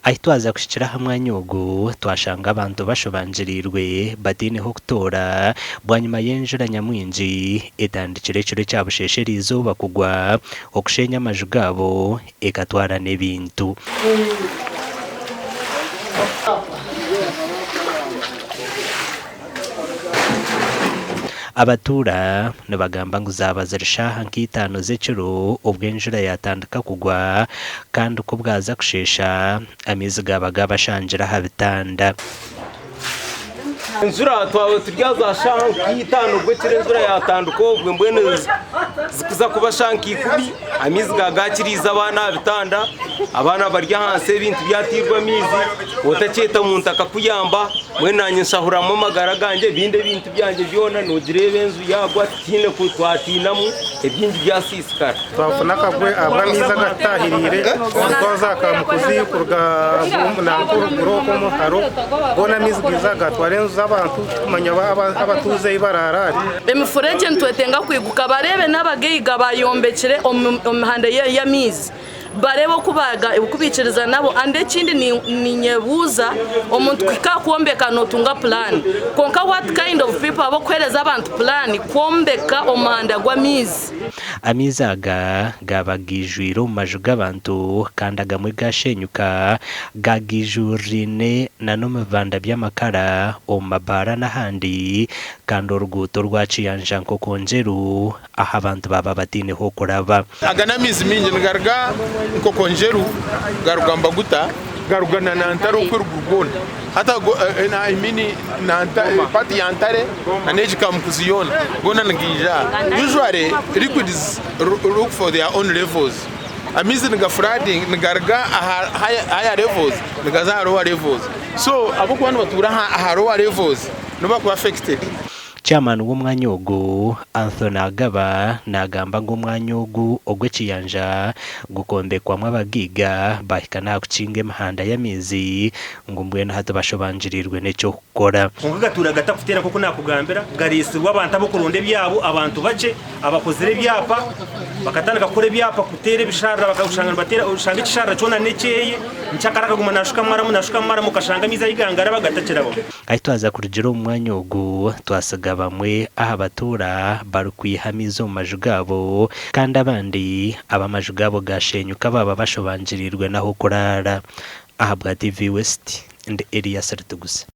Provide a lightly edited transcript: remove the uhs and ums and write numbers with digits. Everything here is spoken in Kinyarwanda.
ahitwaza kushikira hamwe nyogo twashanga abantu bashobanjirirwe badineho kutora bwanyuma y'enjura nyamwinji etandikire kiro cyabusheshera izuba kugwa okushenya amaju gabo egatwara n'ebintu. Abatura nibagamba ngo uzabaza rishaha nk'itanu z'ekiro ubwo enjura yatandika kugwa kandi uko bwaza kushesha amaizi gabaga bashangira ha bitanda. Enjura twawe turyaza shaha nk'itanu ubwo kire enjura yatanduka ubwo mbwene zikuza kuba shanki 10 amaizi gagakiriza abana bitanda abana barya hanse ibintu byatirwa mizi otacyeta umuntu akakuyamba mwenanye nshahuramo magara ganje binde bintu byanje byona nogirebe enzu yagwa tine kutwatinamu ebyingi byasisikara twafuna kagwe abamiza gatahirire twaza kamukuzi kurga nankuru ko haro gona mizi gizaga twarenza abantu kumanya abatuze ibararari bemifureje ntwetenga kwiguka barebe n'abageyiga bayombekere omihanda ya mizi barebo kubaga ukubiciriza nabo ande kindi ni nyebuza omuntu kwikakuombeka notunga plan konka what kind of people abo kwereza abantu plan kuombeka omanda gwa mizi amizaga gabagijwira mu maju g'abantu kandi agamwe gashenyuka gagijurine na no muvanda by'amakara Mbarara n'ahandi kandi uruguto rwa Kiyanja nkokonjeru aho abantu baba batineho kuraba agana mizi mingi ngarga nkokonjeru garugamba guta garugana nantaro kwirugubona hata na imini nanta pati yantare aneji kamkuziyona gona ngija usually liquids look for their own levels amizi nga flooding ngarga higher levels ngaza lower levels so abo kwana batura lower levels no ba affected. Chairman w'umwanyogo Anthony Agaba nagamba ngo umwanyogo ogwe Kiyanja gukondekwamwe abagiga bahikana kucinge mahanda y'amizi ngo mbwena hato bashobanjirirwe n'ecyo gukora ngatura gatakutera koko nakugambira garisirwa abantu abo kuronde byabo abantu bace abakozere byapa bakatandika kure byapa kutere bishara bakagushanga batera ushanga ikishara cyona nekeye ncyakaraga guma nashuka mara mukashanga miza yigangara bagatakirabo ahitwaza kurugero umwanyogo twasaga bamwe aha batura barukwihamizo mu maju gabo kandi abandi abamaju gabo gashenyuka baba bashobanjirirwe naho kurara aha bwa TV West and area Sartugusa.